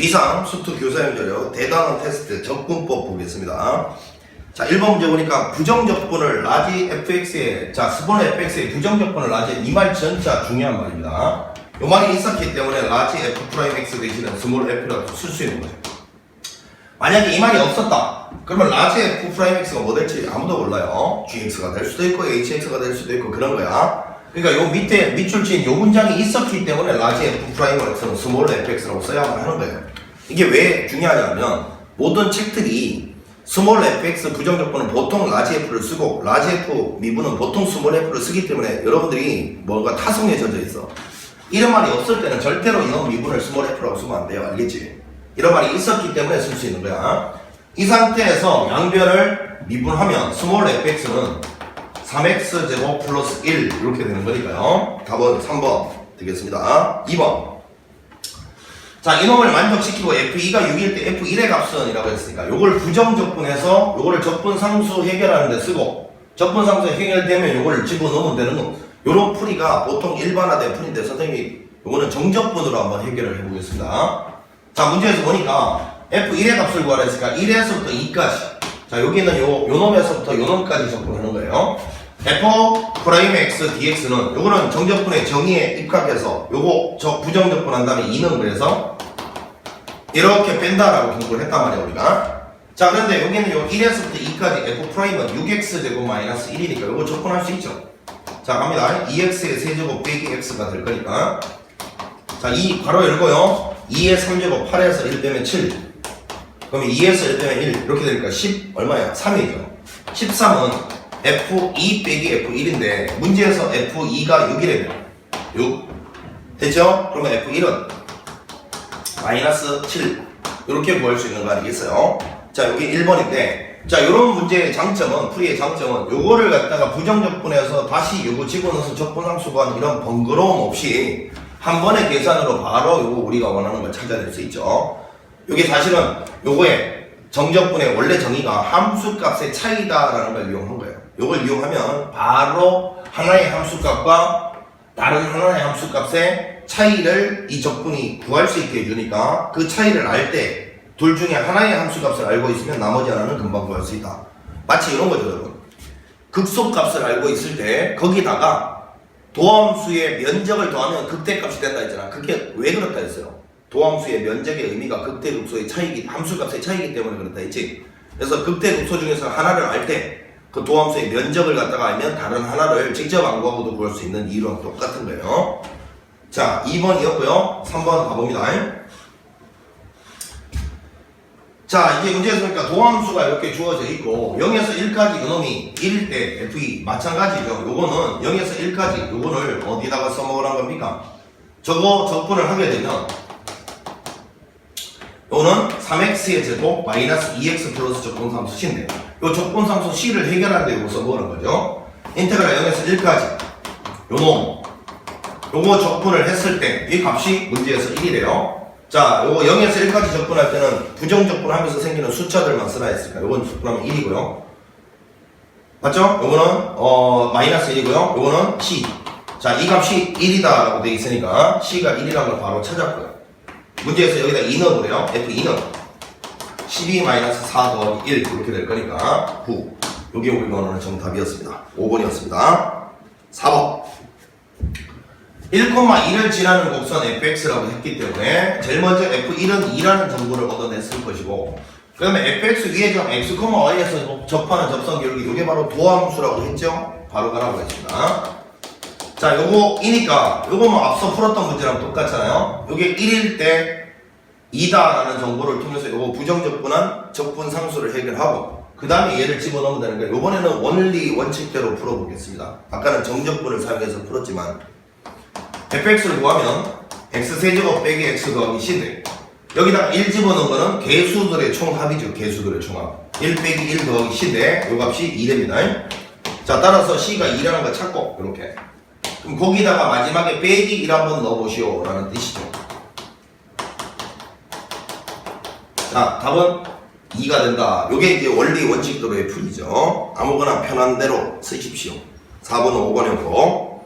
비상 수투 교사형 자료 대단원 테스트 접근법 보겠습니다. 자, 1번 문제 보니까 부정적분을 라지 fx에, 자, 스몰 fx의 부정적분을 라지 이 말 전자 중요한 말입니다. 요 말이 있었기 때문에 라지 f'x 대신에 스몰 f라고 쓸 수 있는 거죠. 만약에 이 말이 없었다. 그러면 라지 f'x가 뭐 될지 아무도 몰라요. gx가 될 수도 있고 hx가 될 수도 있고 그런 거야. 그러니까 요 밑에 밑줄치인 요 문장이 있었기 때문에 라지 f'x는 스몰 fx라고 써야만 하는 거예요. 이게 왜 중요하냐면 모든 책들이 스몰 fx 부정적분은 보통 라지 f를 쓰고 라지 f 미분은 보통 스몰 f를 쓰기 때문에 여러분들이 뭔가 타성에 젖어 있어. 이런 말이 없을 때는 절대로 이런 미분을 스몰 f라고 쓰면 안 돼요. 알겠지? 이런 말이 있었기 때문에 쓸 수 있는 거야. 이 상태에서 양변을 미분하면 스몰 fx는 3x제곱 플러스 1 이렇게 되는 거니까요. 답은 3번 되겠습니다. 2번. 자, 이놈을 만족시키고 f2가 6일 때 f1의 값은 이라고 했으니까 요걸 부정적분해서 요거를 적분상수 해결하는 데 쓰고 적분상수 해결되면 요걸 집어넣으면 되는 거. 요런 풀이가 보통 일반화된 풀인데 선생님이 요거는 정적분으로 한번 해결을 해보겠습니다. 자, 문제에서 보니까 f1의 값을 구하라 했으니까 1에서부터 2까지. 자, 여기는 요 놈에서부터 요 놈까지 적분하는 거예요. f'x dx는 요거는 정적분의 정의에 입각해서 요거 부정적분 한 다음에 2는 그래서 이렇게 뺀다라고 공부를 했단 말이에요 우리가. 자, 그런데 여기는 요 1에서부터 2까지 f'은 6x제곱 마이너스 1이니까 요거 적분할 수 있죠. 자, 갑니다. 2x의 세제곱 빼기 x가 될 거니까 자, 2 괄호 열고요. 2의 3제곱 8에서 1 빼면 7. 그러면 2에서 1 빼면 1 이렇게 되니까 10 얼마야? 3이죠. 13은 F2 빼기 F1인데 문제에서 F2가 6이래요. 6 됐죠? 그러면 F1은 마이너스 7 이렇게 구할 수 있는 거 아니겠어요? 자, 여기 1번인데 자, 요런 문제의 장점은 풀이의 장점은 요거를 갖다가 부정적분해서 다시 요거 집어넣어서 적분함수 구하는 이런 번거로움 없이 한 번의 계산으로 바로 요거 우리가 원하는 걸 찾아낼 수 있죠. 요게 사실은 요거의 정적분의 원래 정의가 함수값의 차이다라는 걸 이용한 거예요. 요걸 이용하면 바로 하나의 함수값과 다른 하나의 함수값의 차이를 이 적분이 구할 수 있게 해주니까 그 차이를 알 때 둘 중에 하나의 함수값을 알고 있으면 나머지 하나는 금방 구할 수 있다. 마치 이런 거죠, 여러분. 극소값을 알고 있을 때 거기다가 도함수의 면적을 더하면 극대값이 된다 했잖아. 그게 왜 그렇다 했어요? 도함수의 면적의 의미가 극대극소의 차이기, 함수값의 차이기 때문에 그렇다 했지. 그래서 극대극소 중에서 하나를 알 때 그 도함수의 면적을 갖다가 알면 다른 하나를 직접 안 구하고도 구할 수 있는 이유랑 똑같은 거예요. 자, 2번이었고요. 3번 가봅니다. 자, 이제 문제에서 보니까 도함수가 이렇게 주어져 있고 0에서 1까지 이놈이 1일 때 f2 마찬가지죠. 요거는 0에서 1까지 요거를 어디다가 써먹으란 겁니까? 저거 적분을 하게 되면 요거는 3x의 제곱 마이너스 2x 플러스 적분상수 c인데 요 적분상수 c를 해결하는데 요거 써보는 거죠. 인테그랄 0에서 1까지 요놈 요거 적분을 했을 때 이 값이 문제에서 1이래요. 자, 요거 0에서 1까지 적분할 때는 부정적분하면서 생기는 숫자들만 쓰라 했으니까 요건 적분하면 1이고요. 맞죠? 요거는 마이너스 1이고요. 요거는 c. 자, 이 값이 1이다 라고 되어 있으니까 c가 1이라는 걸 바로 찾았고요. 문제에서 여기다 2 넣어보래요. F2는 12-4 더하기 1 이렇게 될 거니까 9. 요게 우리가 원하는 정답이었습니다. 5번이었습니다. 4번 1,2를 지나는 곡선 fx라고 했기 때문에 제일 먼저 f1은 2라는 정보를 얻어냈을 것이고 그 다음에 fx 위에 점 x, y에서 접하는 접선 기울기 요게 바로 도함수라고 했죠? 바로 가라고 했습니다. 자, 요거이니까 요거 뭐 앞서 풀었던 문제랑 똑같잖아요. 요게 1일 때 2다라는 정보를 통해서 요거 부정적분한 적분상수를 해결하고 그 다음에 얘를 집어넣으면 되는 거예요. 요번에는 원리 원칙대로 풀어보겠습니다. 아까는 정적분을 사용해서 풀었지만 fx를 구하면 x세제곱 빼기 x 더하기 c인데 여기다가 1 집어넣은 거는 개수들의 총합이죠. 개수들의 총합 1 빼기 1 더하기 c인데 요 값이 2됩니다. 자, 따라서 c가 2라는 걸 찾고 이렇게 그럼 거기다가 마지막에 빼기 1 한번 넣어보시오 라는 뜻이죠. 자, 답은 2가 된다. 요게 이제 원리 원칙대로의 풀이죠. 아무거나 편한 대로 쓰십시오. 4번은 5번이었고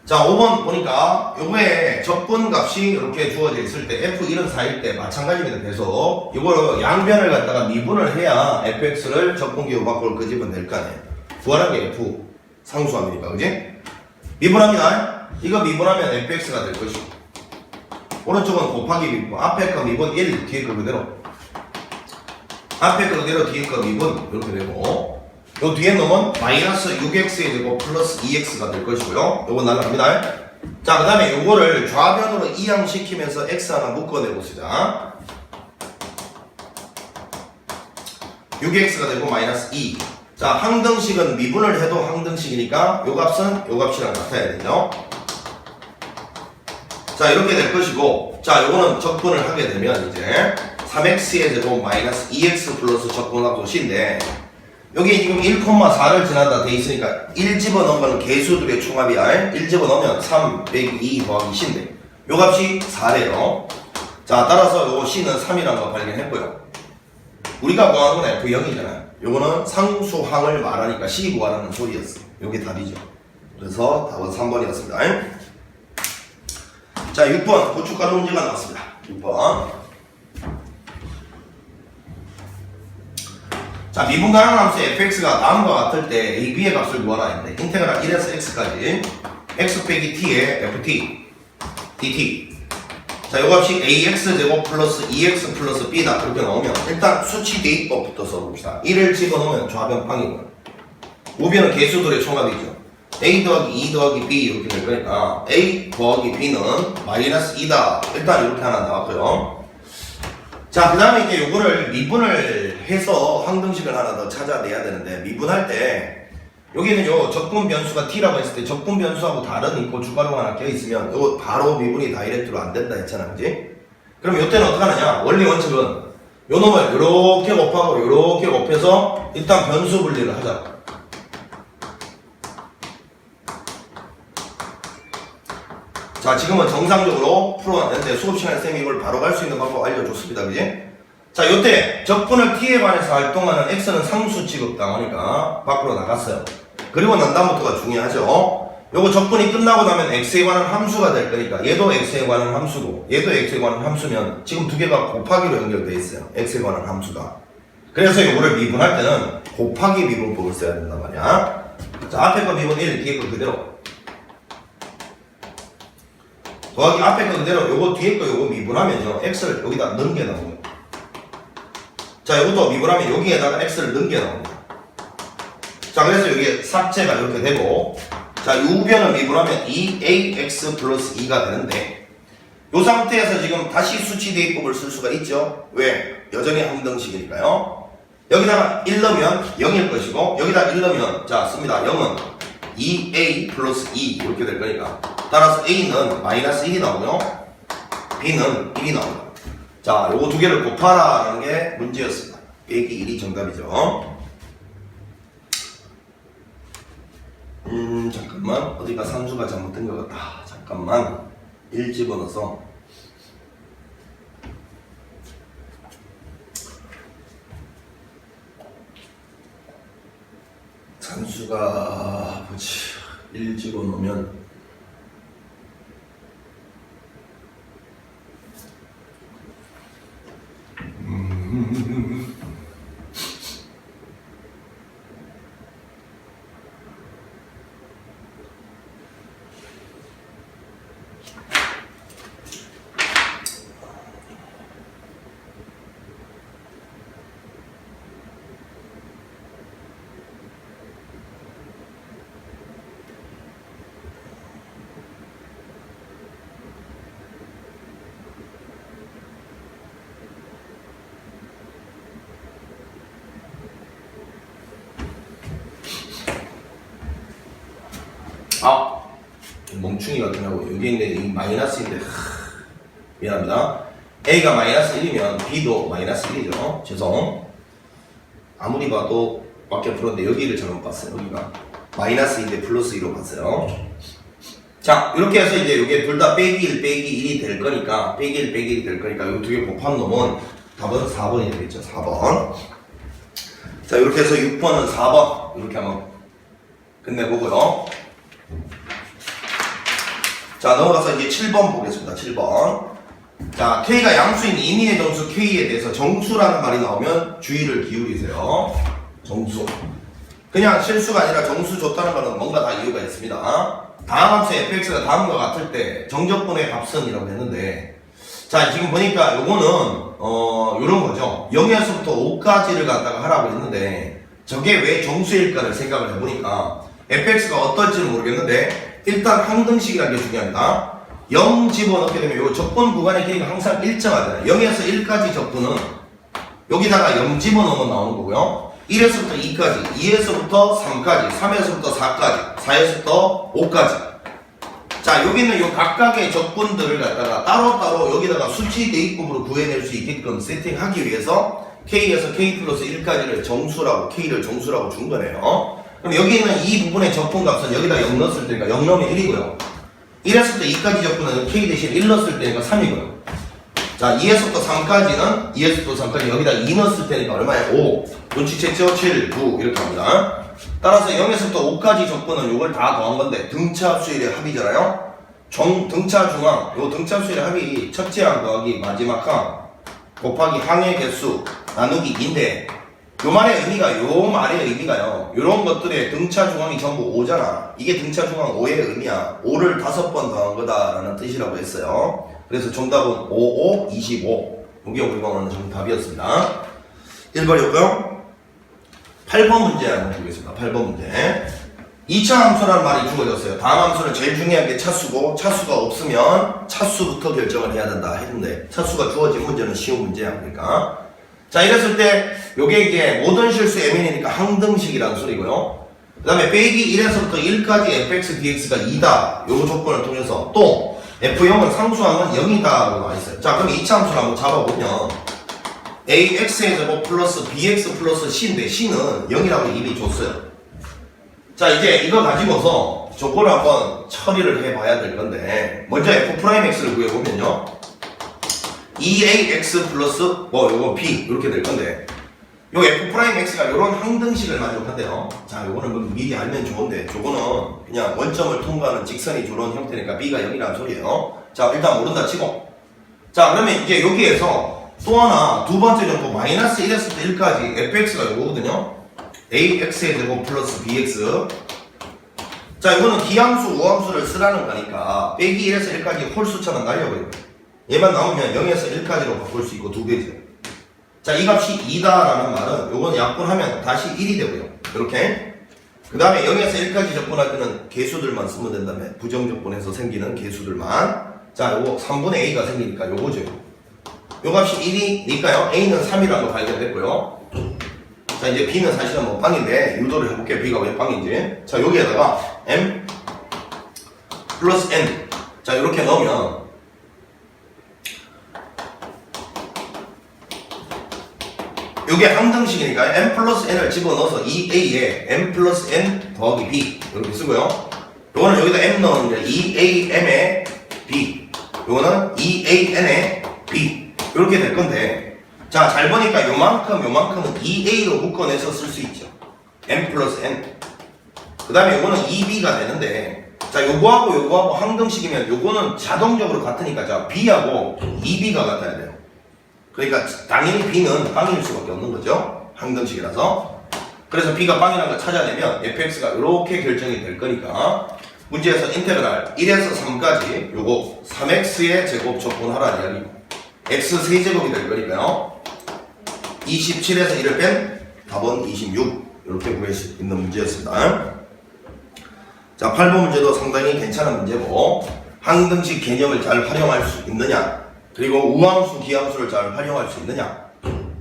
자, 5번 보니까 요거에 적분 값이 이렇게 주어져 있을 때 F1은 4일 때 마찬가지입니다. 계속 이걸 양변을 갖다가 미분을 해야 fx를 적분기호 밖으로 끄집어낼 거 아니에요. 구하는 게 F 상수함이니까, 그지? 미분합니다. 이거 미분하면 fx가 될 것이고, 오른쪽은 곱하기 미분, 앞에 거 미분 1, 뒤에 거 그대로, 앞에 거 그대로 뒤에 거 미분 이렇게 되고, 요 뒤에 놈은 마이너스 6x의 제곱 플러스 2x가 될 것이고요. 요거 날라갑니다. 자, 그 다음에 요거를 좌변으로 이항시키면서 x 하나 묶어내봅시다. 6x가 되고 마이너스 2. 자, 항등식은 미분을 해도 항등식이니까 요 값은 요 값이랑 같아야 되죠. 자, 이렇게 될 것이고, 자, 요거는 적분을 하게 되면 이제 3x의 제곱 마이너스 2x 플러스 적분합도 c인데, 여기 지금 1,4를 지나다 돼 있으니까 1 집어넣은 거는 개수들의 총합이야. 1 집어넣으면 3 빼기 2 더하기 c인데 요 값이 4래요. 자, 따라서 요 c는 3이라는 거 발견했고요. 우리가 구하는 건 F0이잖아요. 요거는 상수항을 말하니까 c 구하라는 소리였어. 요게 답이죠. 그래서 답은 3번이었습니다. 자, 6번 고춧가루 문제가 나왔습니다. 6번. 자, 미분 가능한 함수 fx가 다음과 같을 때 a, b의 값을 구하라 했는데 인테그랄 1에서 x까지 x 빼기 t의 ft dt. 자, 요 값이 ax 제곱 플러스 2x 플러스 b다. 그렇게 나오면 일단 수치 대입법부터 써봅시다. 1을 집어넣으면 좌변방이고요. 우변은 개수들의 총합이죠. a 더하기 2 더하기 b 이렇게 될 거니까 a 더하기 b는 마이너스 2다. 일단 이렇게 하나 나왔고요. 자, 그 다음에 이제 요거를 미분을 해서 항등식을 하나 더 찾아내야 되는데, 미분할 때 여기는 요 적분 변수가 t라고 했을 때 적분 변수하고 다른 이 고춧가루가 하나 껴있으면 요거 바로 미분이 다이렉트로 안 된다 했잖아, 그지? 그럼 요때는 어떻게 하느냐? 원리 원칙은 요 놈을 요렇게 곱하고 요렇게 곱해서 일단 변수 분리를 하자. 자, 지금은 정상적으로 풀어놨는데 수업 시간에 쌤이 이걸 바로 갈 수 있는 방법 알려줬습니다. 그지? 자, 요때 적분을 t에 관해서 활동하는 x는 상수 취급당하니까 밖으로 나갔어요. 그리고 난 다음부터가 중요하죠. 요거 적분이 끝나고 나면 x에 관한 함수가 될 거니까 얘도 x에 관한 함수고 얘도 x에 관한 함수면 지금 두 개가 곱하기로 연결되어 있어요. x에 관한 함수가. 그래서 요거를 미분할 때는 곱하기 미분법을 써야 된단 말이야. 자, 앞에 거 미분 1, 뒤에 거 그대로. 더하기 앞에 거 그대로 요거 뒤에 거 요거 미분하면요 x를 여기다 넣은 게 나옵니다. 자, 요것도 미분하면 여기에다가 x를 넣은 게 나옵니다. 자, 그래서 여기에 삭제가 이렇게 되고, 자, 우변을 미분하면 2ax 플러스 2가 되는데, 요 상태에서 지금 다시 수치 대입법을 쓸 수가 있죠. 왜? 여전히 항등식이니까요. 여기다가 1 넣으면 0일 것이고, 여기다 1 넣으면 자, 씁니다. 0은 2a 플러스 2 이렇게 될 거니까, 따라서 a는 마이너스 1이 나오고요, b는 1이 나옵니다. 자, 요거 두 개를 곱하라는 게 문제였습니다. 빼기 1이 정답이죠. 잠깐만, 어디가 산수가 잘못된 것 같다. 잠깐만, 1 집어넣어서 산수가 뭐지? 1 집어넣으면 멍충이 같으냐고. 여기 있는 이 마이너스인데 미안합니다. A가 마이너스 1이면 B도 마이너스 1이죠. 죄송. 아무리 봐도 밖에 풀었는데 여기를 잘못 봤어요. 여기가 마이너스인데 플러스 2로 봤어요. 자, 이렇게 해서 이제 여기 둘 다 빼기 1 빼기 1이 될 거니까, 빼기 1 빼기 1이 될 거니까 이 두 개 곱한 놈은 답은 4번이 되겠죠. 4번. 자, 이렇게 해서 6번은 4번 이렇게 한번 끝내보고요. 자, 넘어가서 이제 7번 보겠습니다. 7번. 자, K가 양수인 임의의 정수 K에 대해서 정수라는 말이 나오면 주의를 기울이세요. 정수. 그냥 실수가 아니라 정수 줬다는 거는 뭔가 다 이유가 있습니다. 다음 함수 fx가 다음과 같을 때 정적분의 값은 이라고 했는데, 자, 지금 보니까 요거는 요런 거죠. 0에서부터 5까지를 갖다가 하라고 했는데 저게 왜 정수일까를 생각을 해보니까 fx가 어떨지는 모르겠는데 일단 항등식이라는 게 중요합니다. 0 집어넣게 되면 요 적분 구간의 길이가 항상 일정하잖아요. 0에서 1까지 적분은 여기다가 0 집어넣으면 나오는 거고요. 1에서부터 2까지, 2에서부터 3까지, 3에서부터 4까지, 4에서부터 5까지. 자, 여기는 요 각각의 적분들을 갖다가 따로따로 여기다가 수치 대입법으로 구해낼 수 있게끔 세팅하기 위해서 K에서 K 플러스 1까지를 정수라고, K를 정수라고 준 거네요. 그럼 여기 있는 이 부분의 적분값은 여기다 0 넣었을 때니까 0 넣으면 1이고요. 1에서부터 2까지 적분은 K 대신 1 넣었을 때니까 3이고요. 자, 2에서부터 3까지는 2에서부터 3까지 여기다 2 넣었을 때니까 얼마야? 5. 눈치챘죠? 7, 9 이렇게 합니다. 따라서 0에서부터 5까지 적분은 요걸 다 더한 건데 등차수일의 합이잖아요. 등차 중앙, 요 등차수일의 합이 첫째 항 더하기 마지막 항 곱하기 항의 개수 나누기 2인데 요 말의 의미가, 요 말의 의미가요, 요런 것들의 등차 중앙이 전부 5잖아. 이게 등차 중앙 5의 의미야. 5를 5번 더한 거다라는 뜻이라고 했어요. 그래서 정답은 5, 5, 25. 이게 우리가 원하는 정답이었습니다. 1번이었고요. 8번 문제 한번 보겠습니다. 8번 문제. 2차 함수라는 말이 주어졌어요. 다음 함수는 제일 중요한 게 차수고, 차수가 없으면 차수부터 결정을 해야 된다 했는데 차수가 주어진 문제는 쉬운 문제야. 그러니까 자, 이랬을 때 요게 이제 모든 실수 mn이니까 항등식이라는 소리고요. 그 다음에 빼기 1에서부터 1까지 fx dx가 2다 요 조건을 통해서 또 f0은 상수항은 0이다 라고 나와있어요. 자, 그럼 2차 함수를 한번 잡아보면 ax의 제곱 플러스 bx 플러스 c인데 c는 0이라고 이미 줬어요. 자, 이제 이거 가지고서 저거를 한번 처리를 해봐야 될 건데 먼저 f'x를 구해보면요 2ax 플러스 요거 b 이렇게 될 건데 요 f'x가 요런 항등식을 만족한대요. 자, 요거는 뭐 미리 알면 좋은데 저거는 그냥 원점을 통과하는 직선이 저런 형태니까 b가 0이라는 소리예요. 자, 일단 모른다 치고 자, 그러면 이제 여기에서 또 하나 두 번째 정보 마이너스 1에서부터 1까지 fx가 요거거든요. ax의 제곱 플러스 bx. 자, 이거는 기함수 우함수를 쓰라는 거니까 빼기 1에서 1까지 홀수처럼 날려버려요. 얘만 나오면 0에서 1까지로 바꿀 수 있고 2배죠. 자, 이 값이 2다라는 말은 요건 약분하면 다시 1이 되고요. 이렇게. 그 다음에 0에서 1까지 적분할 때는 개수들만 쓰면 된다며. 부정적분에서 생기는 개수들만. 자, 요거 3분의 a가 생기니까 요거죠. 요 값이 1이니까요. a는 3이라는 거 발견됐고요. 자, 이제 b는 사실은 뭐 빵인데 유도를 해볼게요. b가 왜 빵인지. 자, 여기에다가 m 플러스 n. 자, 이렇게 넣으면 요게 항등식이니까 m 플러스 n을 집어넣어서 2a에 m 플러스 n 더하기 b 이렇게 쓰고요. 요거는 여기다 m 넣으면 2am에 b, 요거는 2an에 b 이렇게 될 건데 자, 잘 보니까 요만큼은 2a로 묶어내서 쓸 수 있죠. m 플러스 n. 그 다음에 요거는 2b가 되는데 자, 요거하고 항등식이면 요거는 자동적으로 같으니까 자, b하고 2b가 같아야 돼요. 그러니까 당연히 b는 빵일 수밖에 없는 거죠. 항등식이라서. 그래서 b가 빵이라는 걸 찾아내면 fx가 이렇게 결정이 될 거니까 문제에서 인테그랄 1에서 3까지 요거 3x의 제곱 적분하라는 이야기고 x 세제곱이 될 거니까요. 27에서 1을 뺀 답은 26 이렇게 구할 수 있는 문제였습니다. 자, 8번 문제도 상당히 괜찮은 문제고 항등식 개념을 잘 활용할 수 있느냐 그리고 우함수, 기함수를 잘 활용할 수 있느냐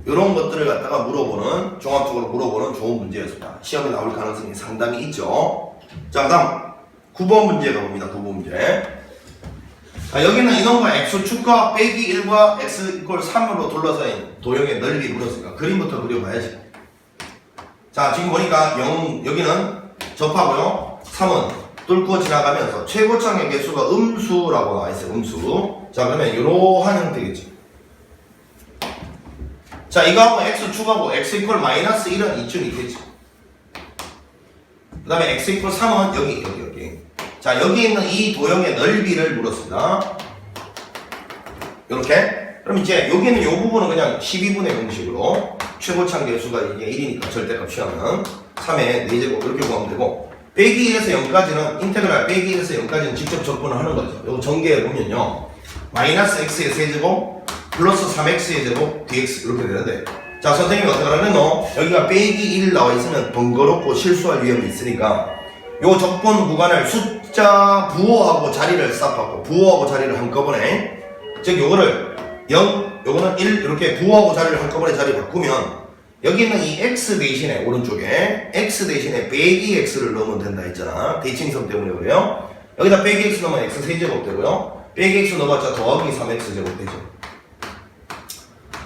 이런 것들을 갖다가 물어보는 종합적으로 물어보는 좋은 문제였습니다. 시험에 나올 가능성이 상당히 있죠. 자, 그 다음 9번 문제 가봅니다. 9번 문제. 자, 여기는 이놈과 x축과 빼기 1과 x 이퀄 3으로 둘러싸인 도형의 넓이 물었으니까 그림부터 그려봐야지. 자, 지금 보니까 여기는 접하고요 3은 뚫고 지나가면서 최고창의 개수가 음수라고 나와있어요. 음수. 자, 그러면 이러한 형태겠지. 자, 이거하고 x축하고 x 이퀄 마이너스 1은 이쯤 있겠지. 그 다음에 x 이퀄 3은 여기. 자, 자, 여기 있는 이 도형의 넓이를 물었습니다. 이렇게. 그럼 이제 여기는 이 부분은 그냥 12분의 공식으로 최고차 개수가 이게 1이니까 절대값 취하면 3의 4제곱 이렇게 구하면 되고, 빼기 1에서 0까지는 인테그랄 빼기 1에서 0까지는 직접 적분을 하는 거죠. 이거 전개해 보면요, 마이너스 x의 세제곱 플러스 3x의 제곱 dx 이렇게 되는데, 자, 선생님이 어떻게 하냐면 여기가 빼기 1 나와 있으면 번거롭고 실수할 위험이 있으니까 요 적분 구간을 숫자 부호하고 자리를 싹 바꿔, 부호하고 자리를 한꺼번에, 즉 요거를 0, 요거는 1 이렇게 부호하고 자리를 한꺼번에 자리 바꾸면 여기 있는 이 x 대신에 오른쪽에 x 대신에 빼기 x를 넣으면 된다 했잖아. 대칭성 때문에 그래요. 여기다 빼기 x 넣으면 x 세제곱 되고요, 빼기 x 넣어봤자 더하기 3x 제곱 되죠.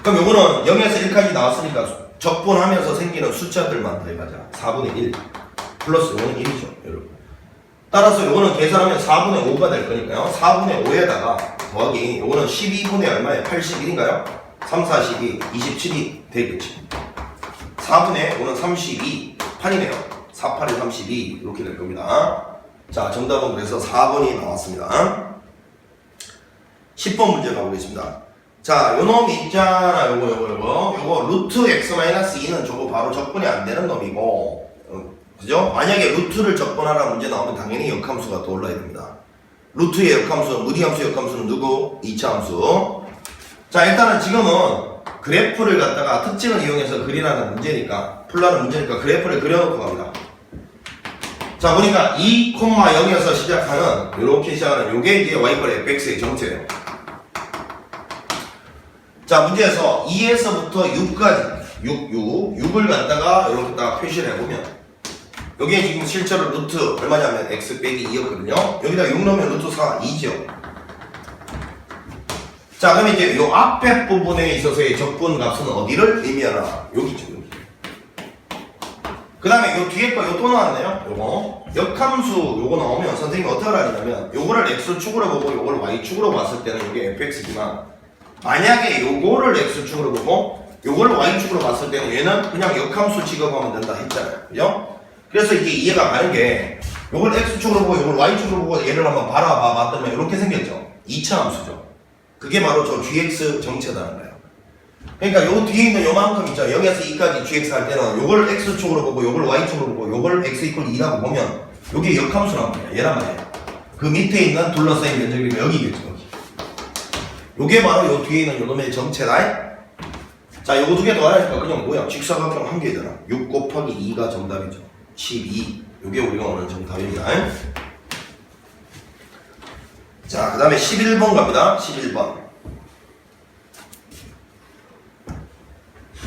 그럼 요거는 0에서 1까지 나왔으니까 적분하면서 생기는 숫자들만 더해가자. 4분의 1 플러스 요거는 1이죠, 여러분. 따라서 요거는 계산하면 4분의 5가 될 거니까요, 4분의 5에다가 더하기 요거는 12분의 얼마에 81인가요? 3, 4, 12, 27이 되겠지. 4분의 5는 32, 8이네요. 4, 8에 32 이렇게 될 겁니다. 자, 정답은 그래서 4번이 나왔습니다. 10번 문제 가보겠습니다. 자, 요 놈 있잖아. 요거 루트 x-2는 저거 바로 적분이 안 되는 놈이고, 그죠? 만약에 루트를 적분하라 문제 나오면 당연히 역함수가 떠올라야 됩니다. 루트의 역함수는, 무리함수 역함수는 누구? 2차 함수. 자, 일단은 지금은 그래프를 갖다가 특징을 이용해서 그리라는 문제니까, 풀라는 문제니까 그래프를 그려놓고 갑니다. 자, 보니까 2,0에서 시작하는, 요렇게 시작하는 요게 이제 y꼴 fx의 정체예요. 자, 문제에서 2에서부터 6까지 6을 갖다가 이렇게 딱 표시를 해보면 여기에 지금 실제로 루트 얼마냐면 x 빼기 2였거든요. 여기다 6 넣으면 루트 4, 2죠. 자, 그럼 이제 요 앞에 부분에 있어서의 적분 값은 어디를 의미하나? 여기죠, 여기. 그 다음에 요 뒤에 거 요 또 나왔네요. 요거 역함수 요거 나오면 선생님이 어떻게 하냐면 요거를 x축으로 보고 요걸 y축으로 봤을 때는 이게 fx지만, 만약에 요거를 x축으로 보고 요거를 y축으로 봤을 때는 얘는 그냥 역함수 취급하면 된다 했잖아요. 그죠? 그래서 이게 이해가 가는 게, 요걸 x축으로 보고 요걸 y축으로 보고 얘를 한번 봤더니 이렇게 생겼죠. 2차 함수죠. 그게 바로 저 gx 정체라는 거예요. 그러니까 요 뒤에 있는 요만큼 있죠. 0에서 2까지 gx 할 때는 요걸 x축으로 보고 요걸 y축으로 보고 요걸 x 이퀄 2라고 보면 요게 역함수란 말이에요. 얘란 말이에요. 그 밑에 있는 둘러싸인 면적이 여기겠죠. 요게 바로 요 뒤에 있는 요놈의 정체다. 자, 요거 두 개 더 알아야니까 그냥 뭐야? 직사각형 한 개잖아. 6 곱하기 2가 정답이죠. 12. 요게 우리가 오늘 정답입니다. 자, 그 다음에 11번 갑니다. 11번.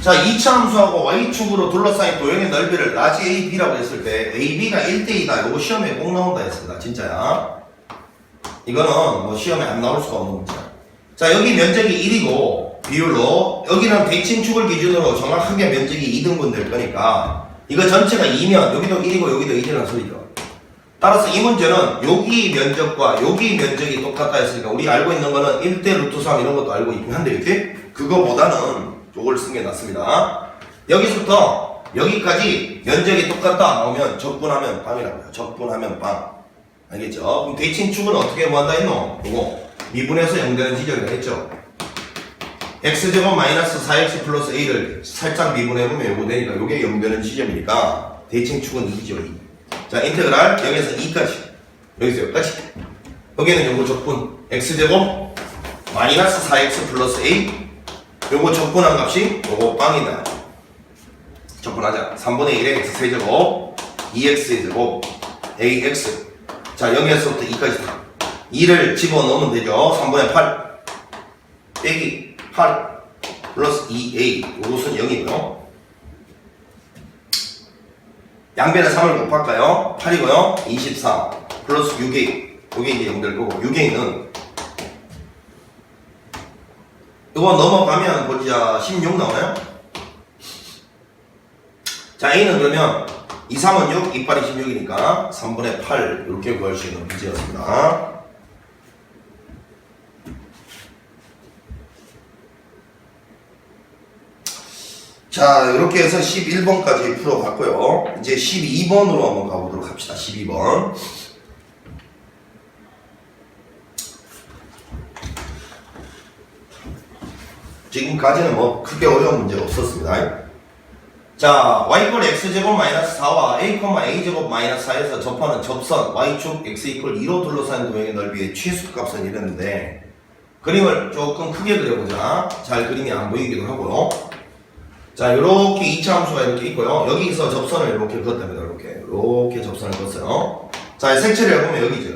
자, 2차 함수하고 y축으로 둘러싸인 도형의 넓이를 라지 AB라고 했을 때 AB가 1대2다. 요거 시험에 꼭 나온다 했습니다. 진짜야. 이거는 뭐 시험에 안 나올 수가 없는 문제야. 자, 여기 면적이 1이고 비율로 여기는 대칭축을 기준으로 정확하게 면적이 2등분 될 거니까 이거 전체가 2면 여기도 1이고 여기도 1이라는 소리죠. 따라서 이 문제는 여기 면적과 여기 면적이 똑같다 했으니까 우리 알고 있는 거는 1대 루트 3 이런 것도 알고 있긴 한데 이렇게 그거보다는 요걸 쓴 게 낫습니다. 여기서부터 여기까지 면적이 똑같다 나오면 적분하면 빵이라고요. 적분하면 빵. 알겠죠? 그럼 대칭축은 어떻게 구한다 했노? 요거 미분해서 0 되는 지점이라 했죠. x제곱 마이너스 4x 플러스 a를 살짝 미분해보면 요거 되니까 요게 0 되는 지점이니까 대칭축은 2죠. 2. 자, 인테그랄 0에서 2까지 여기서 여기까지 여기는 요거 적분 x제곱 마이너스 4x 플러스 a 요거 적분한 값이 요거 빵이다. 적분하자. 3분의 1의 x 세제곱 2x제곱 ax. 자, 0에서부터 2까지 다 2를 집어넣으면 되죠. 3분의 8 빼기 8 플러스 2a 요것은 0이고요. 양변에 3을 곱할까요? 8이고요. 24 플러스 6a 요게 이제 0 될 거고 6a는 이거 넘어가면 보자 16 나오나요? 자, a는 그러면 2, 3은 6, 이빨이 16이니까 3분의 8 이렇게 구할 수 있는 문제였습니다. 자, 이렇게 해서 11번까지 풀어봤고요. 이제 12번으로 한번 가보도록 합시다. 12번. 지금까지는 뭐 크게 어려운 문제가 없었습니다. 자, y = x제곱 마이너스 4와 a, a제곱 마이너스 4에서 접하는 접선 y축 x = 2로 둘러싼 도형의 넓이의 최소값은 이랬는데, 그림을 조금 크게 그려보자. 잘 그림이 안 보이기도 하고요. 자, 이렇게 2차 함수가 이렇게 있고요. 여기서 접선을 이렇게 그었답니다. 이렇게 접선을 그었어요. 자, 색칠을 해보면 여기죠.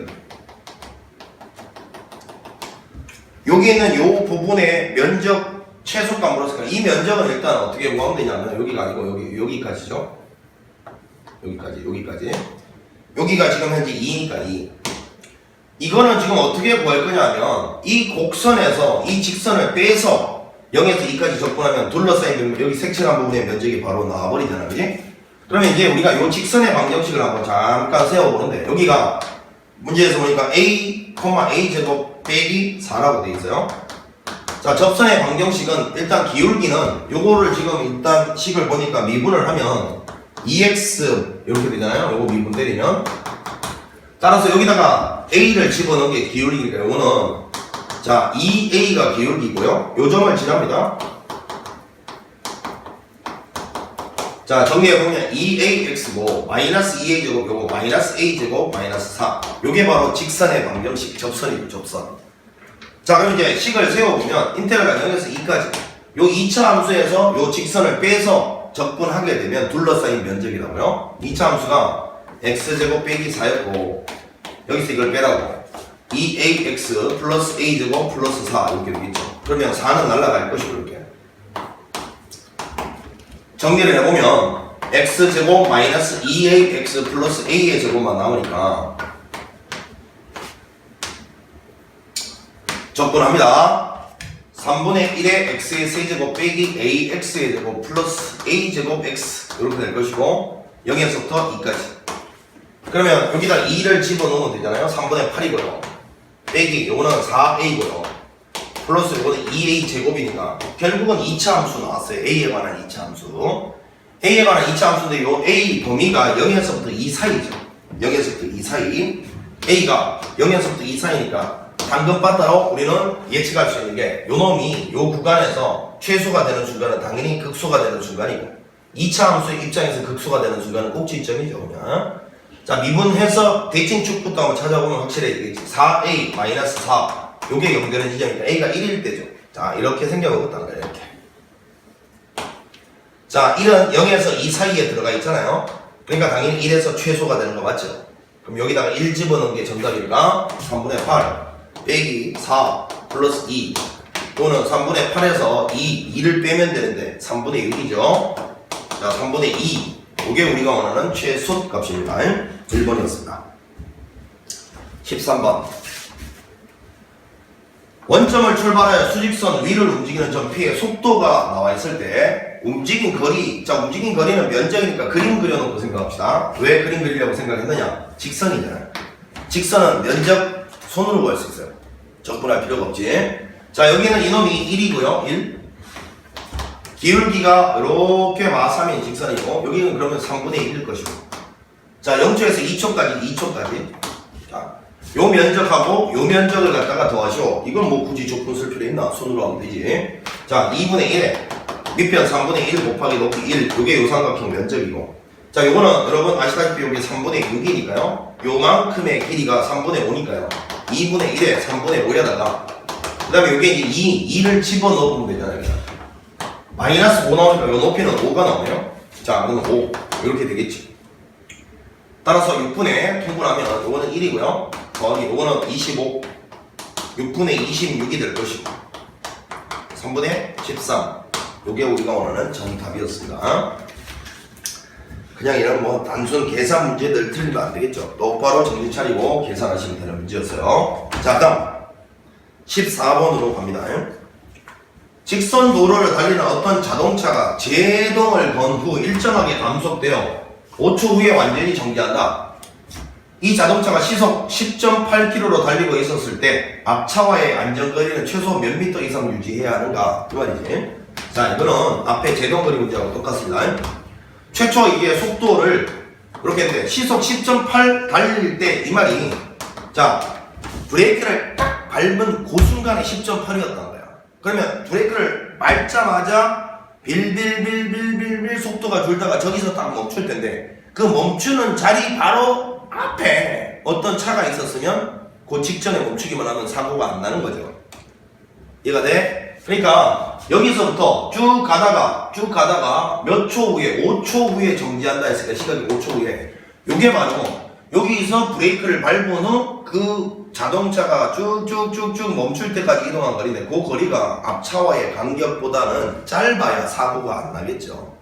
여기 있는 요 부분의 면적 최소값으로서 이 면적은 일단 어떻게 구하면 되냐면 여기가 아니고 여기까지죠. 여기까지. 여기가 지금 현재 2니까 2. 이거는 지금 어떻게 구할 거냐면 이 곡선에서 이 직선을 빼서 0에서 2까지 접근하면 둘러싸인 여기 색칠한 부분의 면적이 바로 나와버리잖아요. 그지? 그러면 이제 우리가 이 직선의 방정식을 한번 잠깐 세워보는데, 여기가 문제에서 보니까 a, a제곱 빼기 4라고 되어 있어요. 자, 접선의 방정식은 일단 기울기는 요거를 지금 일단 식을 보니까 미분을 하면 2x 이렇게 되잖아요. 요거 미분 때리면. 따라서 여기다가 a를 집어넣은 게 기울기니까 요거는 자 2a가 기울기고요. 요 점을 지납니다. 자, 정리해보면 2ax고 마이너스 2a제곱 요거 마이너스 a제곱 마이너스 4 요게 바로 직선의 방정식 접선이고 접선. 자, 그럼 이제 식을 세워보면 인테그랄 0에서 2까지 요 2차 함수에서 요 직선을 빼서 접근하게 되면 둘러싸인 면적이라고요. 2차 함수가 x제곱 빼기 4였고 여기서 이걸 빼라고 2ax 플러스 a제곱 플러스 4 이렇게 되겠죠. 그러면 4는 날아갈 것이고 이렇게 정리를 해보면 x제곱 마이너스 2ax 플러스 a의 제곱만 나오니까 접근합니다. 3분의 1의 x의 세제곱 빼기 ax의 제곱 플러스 a제곱 x 이렇게 될 것이고 0에서부터 2까지. 그러면 여기다 2를 집어넣으면 되잖아요. 3분의 8이고요. 빼기 요거는 4a고요. 플러스 요거는 2a 제곱이니까 결국은 2차 함수 나왔어요. a에 관한 2차 함수. a에 관한 2차 함수인데 요 a 범위가 0에서부터 2 사이죠. 0에서부터 2 사이. a가 0에서부터 2 사이니까 당근바다로 우리는 예측할 수 있는 게 요 놈이 요 구간에서 최소가 되는 순간은 당연히 극소가 되는 순간이고 2차 함수의 입장에서 극소가 되는 순간은 꼭지점이죠. 그냥. 자, 미분해서 대칭축부터 한번 찾아보면 확실해지겠지. 4a 마이너스 4 요게 연결된 지점이니까 a가 1일 때죠. 자, 이렇게 생겨먹었다는 거예요. 이렇게. 자, 1은 0에서 2 사이에 들어가 있잖아요. 그러니까 당연히 1에서 최소가 되는 거 맞죠? 그럼 여기다가 1 집어넣은 게 정답이니까 3분의 8 빼기 4 플러스 2 또는 3분의 8에서 2를 빼면 되는데 3분의 6이죠. 자, 3분의 2 이게 우리가 원하는 최소 값입니다. 1번이었습니다. 13번 원점을 출발하여 수직선 위를 움직이는 점 P의 속도가 나와 있을 때 움직인 거리, 자 움직인 거리는 면적이니까 그림 그려놓고 생각합시다. 왜 그림 그리려고 생각했느냐? 직선이잖아요. 직선은 면적 손으로 구할 수 있어요. 적분할 필요가 없지. 자, 여기는 이놈이 1이고요. 1. 기울기가 이렇게 마삼인 직선이고 여기는 그러면 3분의 1일 것이고. 자, 0초에서 2초까지. 자, 요 면적하고 요 면적을 갖다가 더하시오. 이건 뭐 굳이 조건 쓸 필요 있나? 손으로 하면 되지. 자, 2분의 1에 밑편 3분의 1 곱하기 높이 1. 요게 요 삼각형 면적이고. 자, 요거는 여러분 아시다시피 요게 3분의 6이니까요. 요만큼의 길이가 3분의 5니까요. 2분의 1에 3분의 5에다가 그 다음에 요게 이제 2를 집어넣으면 되잖아요. 마이너스 5 나오니까 요 높이는 5가 나오네요. 자, 그러면 5 이렇게 되겠지. 따라서 6분의 통분하면 요거는 1이고요. 더하기 요거는 25 6분의 26이 될 것이고 3분의 13 요게 우리가 원하는 정답이었습니다. 그냥 이런 뭐 단순 계산 문제들 틀리면 안 되겠죠. 똑바로 정신 차리고 계산하시면 되는 문제였어요. 자, 다음 14번으로 갑니다. 직선 도로를 달리는 어떤 자동차가 제동을 건 후 일정하게 감속되어 5초 후에 완전히 정지한다. 이 자동차가 시속 10.8km로 달리고 있었을 때 앞차와의 안전거리는 최소 몇 미터 이상 유지해야 하는가? 그 말이지. 자, 이거는 앞에 제동거리 문제하고 똑같습니다. 최초 이게 속도를 이렇게 했는데 시속 10.8 달릴 때 이 말이 자 브레이크를 딱 밟은 그 순간에 10.8이었다는 거야. 그러면 브레이크를 밟자마자 빌빌빌빌빌빌 속도가 줄다가 저기서 딱 멈출 텐데 그 멈추는 자리 바로 앞에 어떤 차가 있었으면 그 직전에 멈추기만 하면 사고가 안 나는 거죠. 이해가 돼? 그러니까 여기서부터 쭉 가다가 몇 초 후에 5초 후에 정지한다 했으니까 시각이 5초 후에 요게 바로 여기서 브레이크를 밟은 후 그 자동차가 쭉쭉쭉쭉 멈출 때까지 이동한 거리인데 그 거리가 앞차와의 간격보다는 짧아야 사고가 안 나겠죠.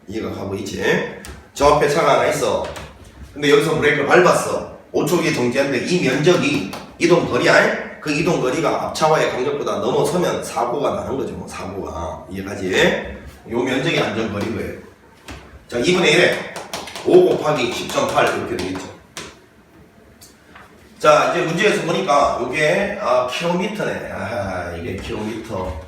이해가 가고 있지? 저 앞에 차가 하나 있어. 근데 여기서 브레이크를 밟았어. 5초 후에 정지했는데 이 면적이 이동 거리야. 그 이동 거리가 앞차와의 간격보다 넘어서면 사고가 나는 거죠. 뭐 사고가. 이해가지? 요 면적이 안전 거리인 거예요. 자, 2분의 1에 5 곱하기 10.8 이렇게 되겠죠. 자, 이제 문제에서 보니까 요게 킬로미터네. 이게 킬로미터.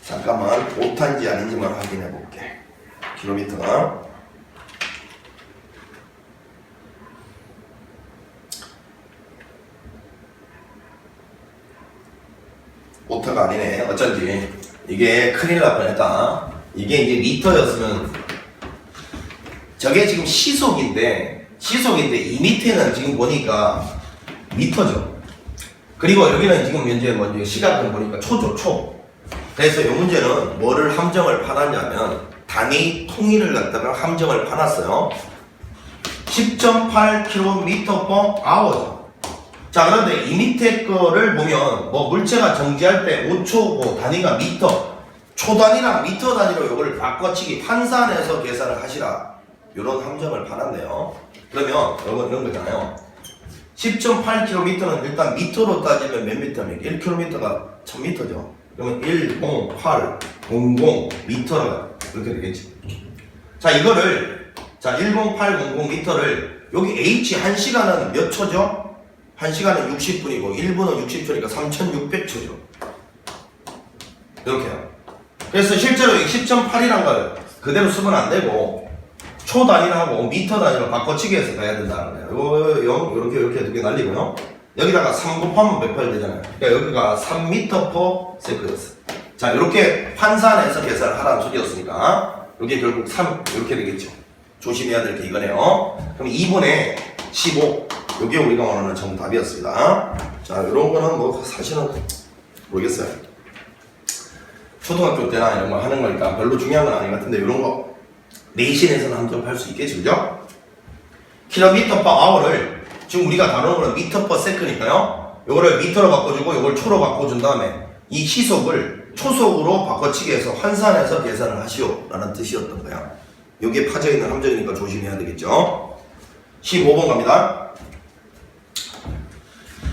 잠깐만 오탄지 아닌지만 확인해 볼게. 킬로미터가 오타가 아니네. 어쩐지 이게 큰일 날 뻔했다. 이게 이제 미터였으면 저게 지금 시속인데 이 밑에는 지금 보니까 미터죠. 그리고 여기는 지금 현재 먼저 시각은 보니까 초죠. 초. 그래서 이 문제는 뭐를 함정을 파놨냐면 단위 통일을 갖다가 함정을 파놨어요. 10.8km/h죠. 자, 그런데 이 밑에 거를 보면 뭐 물체가 정지할 때 5초고 단위가 미터, 초 단위랑 미터 단위로 이걸 바꿔치기 환산해서 계산을 하시라. 이런 함정을 파놨네요. 그러면 이건 이런 거잖아요. 10.8km는 일단 미터로 따지면 몇 미터입니까? 1km가 1000m죠. 그러면 10800 미터가 이렇게 되겠지. 자, 이거를 10800 미터를 여기 H 1시간은 몇 초죠? 1시간은 60분이고 1분은 60초니까 3600초죠. 이렇게요. 그래서 실제로 10.8이란 걸 그대로 쓰면 안 되고 초 단위하고 미터 단위로 바꿔치기 해서 가야 된다는 거예요. 이렇게 두 개 날리고요. 여기다가 3 곱하면 몇 파일 되잖아요. 그러니까 여기가 3m/s였어. 자, 이렇게 환산해서 계산을 하라는 소리였으니까 이게 결국 3 이렇게 되겠죠. 조심해야 될 게 이거네요. 그럼 2분의 15 이게 우리가 원하는 정답이었습니다. 자, 이런 거는 뭐 사실은 모르겠어요. 초등학교 때나 이런 거 하는 거니까 별로 중요한 건 아닌 것 같은데 이런 거 내신에서는 함정할 수 있겠지, 그죠? km/h를 지금 우리가 다루는 거는 m/s니까요. 요거를 미터로 바꿔주고 요걸 초로 바꿔준 다음에 이 시속을 초속으로 바꿔치기 해서 환산해서 계산을 하시오 라는 뜻이었던 거야. 여기에 파져있는 함정이니까 조심해야 되겠죠. 15번 갑니다.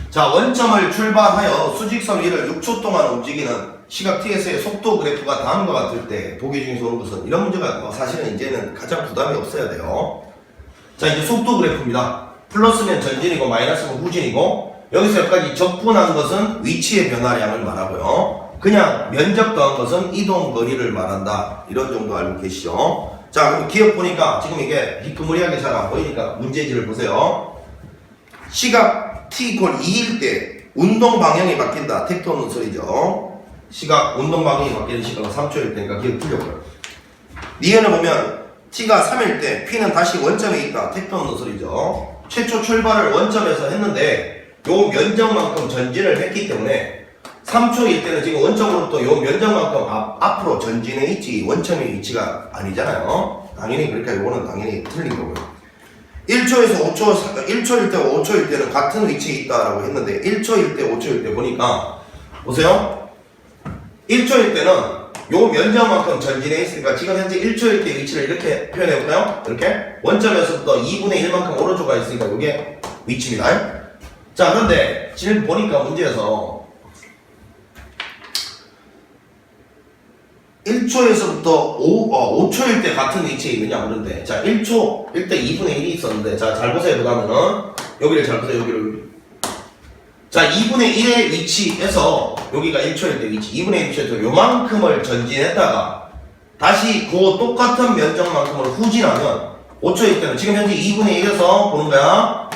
자, 원점을 출발하여 수직선 위를 6초 동안 움직이는 시각 TS의 속도 그래프가 다음과 같을 때 보기 중에서 오는 것은 이런 문제가 사실은 이제는 가장 부담이 없어야 돼요. 자, 이제 속도 그래프입니다. 플러스면 전진이고 마이너스면 후진이고 여기서 여기까지 적분한 것은 위치의 변화량을 말하고요. 그냥 면적 더한 것은 이동 거리를 말한다. 이런 정도 알고 계시죠? 자, 그럼 기억 보니까 지금 이게 희끄무리하게 잘 안 보이니까 문제지를 보세요. 시각 t=2일 때 운동 방향이 바뀐다. 텍토 오는 소리죠. 시각 운동 방향이 바뀌는 시각은 3초일 때니까 기억 풀려고요. 니은을 보면 t가 3일 때 p는 다시 원점에 있다. 텍토 오는 소리죠. 최초 출발을 원점에서 했는데 요 면적만큼 전진을 했기 때문에 3초일 때는 지금 원점으로부터 요 면적만큼 앞으로 전진해 있지 원점의 위치가 아니잖아요. 당연히 그러니까 요거는 당연히 틀린 거고요. 1초에서 5초, 1초일 때와 5초일 때는 같은 위치에 있다라고 했는데 1초일 때, 5초일 때 보니까 보세요. 1초일 때는 요 면적만큼 전진해 있으니까 지금 현재 1초일 때 위치를 이렇게 표현해 볼까요? 이렇게 원점에서부터 2분의 1만큼 오른쪽 가 있으니까 요게 위치입니다. 자, 그런데 지금 보니까 문제에서 1초에서부터 5초일 때 같은 위치에 있느냐 그런데 자 1초 1대 2분의 1이 있었는데 자 잘 보세요. 그 다음에는 여기를 잘 보세요. 여기를 자 2분의 1의 위치에서 여기가 1초일 때 위치 2분의 1 위치에서 요만큼을 전진했다가 다시 그 똑같은 면적만큼으로 후진하면 5초일 때는 지금 현재 2분의 1에서 보는 거야.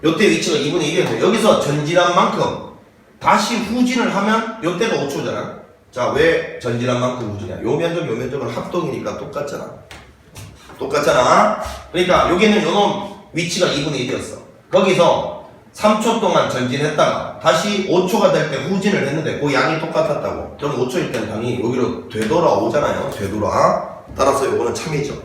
요때 위치가 2분의 1이었는데 여기서 전진한 만큼 다시 후진을 하면 요때가 5초잖아. 자, 왜 전진한 만큼 후진이야? 요 면적은 합동이니까 똑같잖아. 그러니까 여기는 요놈 위치가 2분의 1이었어. 거기서 3초 동안 전진했다가 다시 5초가 될 때 후진을 했는데 그 양이 똑같았다고. 그럼 5초일 때는 당연히 여기로 되돌아오잖아요. 따라서 요거는 참이죠.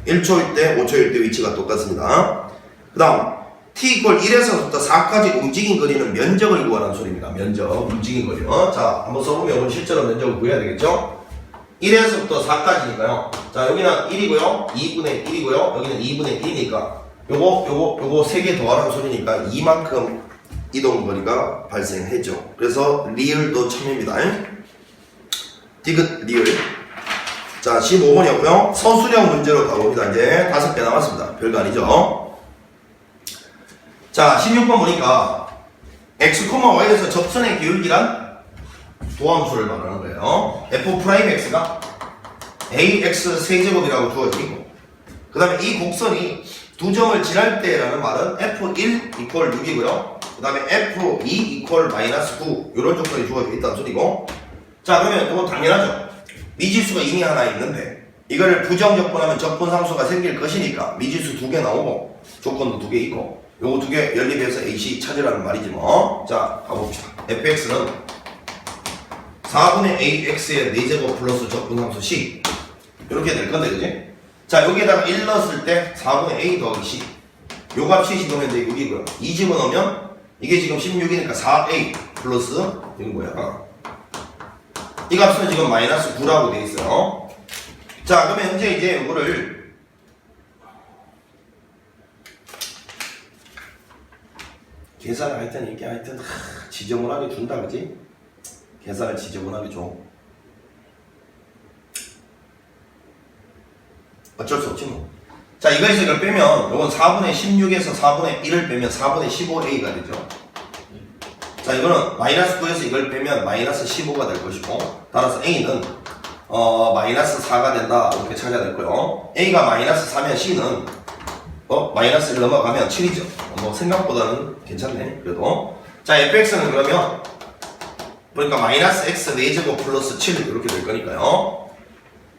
1초일 때, 5초일 때 위치가 똑같습니다. 그 다음 t = 1에서부터 4까지 움직인 거리는 면적을 구하라는 소리입니다. 면적, 움직인 거리. 자, 한번 써보면 오늘 실제로 면적을 구해야 되겠죠? 1에서부터 4까지니까요. 자, 여기는 1이고요. 2분의 1이고요. 여기는 2분의 1이니까 요거 3개 더하라는 소리니까 이만큼 이동거리가 발생했죠. 그래서 리을도 참입니다. 디귿 리을. 자, 15번이었고요. 서술형 문제로 가봅니다. 이제 5개 남았습니다. 별거 아니죠. 자, 16번 보니까 x, y에서 접선의 기울기란 도함수를 말하는 거예요. f'x가 ax 세제곱이라고 주어져 있고, 그 다음에 이 곡선이 두 점을 지날 때라는 말은 f1 = 6이고요. 그 다음에 f2 = -9 이런 조건이 주어져 있다는 소리고. 자, 그러면 이건 당연하죠. 미지수가 이미 하나 있는데 이걸 부정적분하면 적분상수가 생길 것이니까 미지수 2개 나오고 조건도 2개 있고 요거 2개 연립해서 AC 찾으라는 말이지 뭐. 자, 가봅시다. fx는 4분의 ax의 4제곱 플러스 적분함수 c 이렇게 될 건데, 그지? 자, 여기에다가 1 넣었을 때 4분의 a 더하기 c 요 값이 지금 현재 6이고요. 2 집어넣으면 이게 지금 16이니까 4a 플러스 이건 뭐야? 이 값은 지금 -9라고 돼 있어요. 자, 그러면 현재 이제 요거를 계산을 하여튼 이게 하여튼 지저분하게 준다, 그지? 계산을 지저분하게 줘. 어쩔 수 없지 뭐. 자, 이거에서 이걸 빼면 요건 4분의 16에서 4분의 1을 빼면 4분의 15a가 되죠. 자, 이거는 -9에서 이걸 빼면 -15가 될 것이고, 따라서 a는 -4가 된다 이렇게 찾아야 될 거예요. a가 -4면 c는 마이너스를 넘어가면 7이죠. 뭐 생각보다는 괜찮네. 그래도 자, fx는 그러면 보니까 -x 4제곱 플러스 7 이렇게 될 거니까요.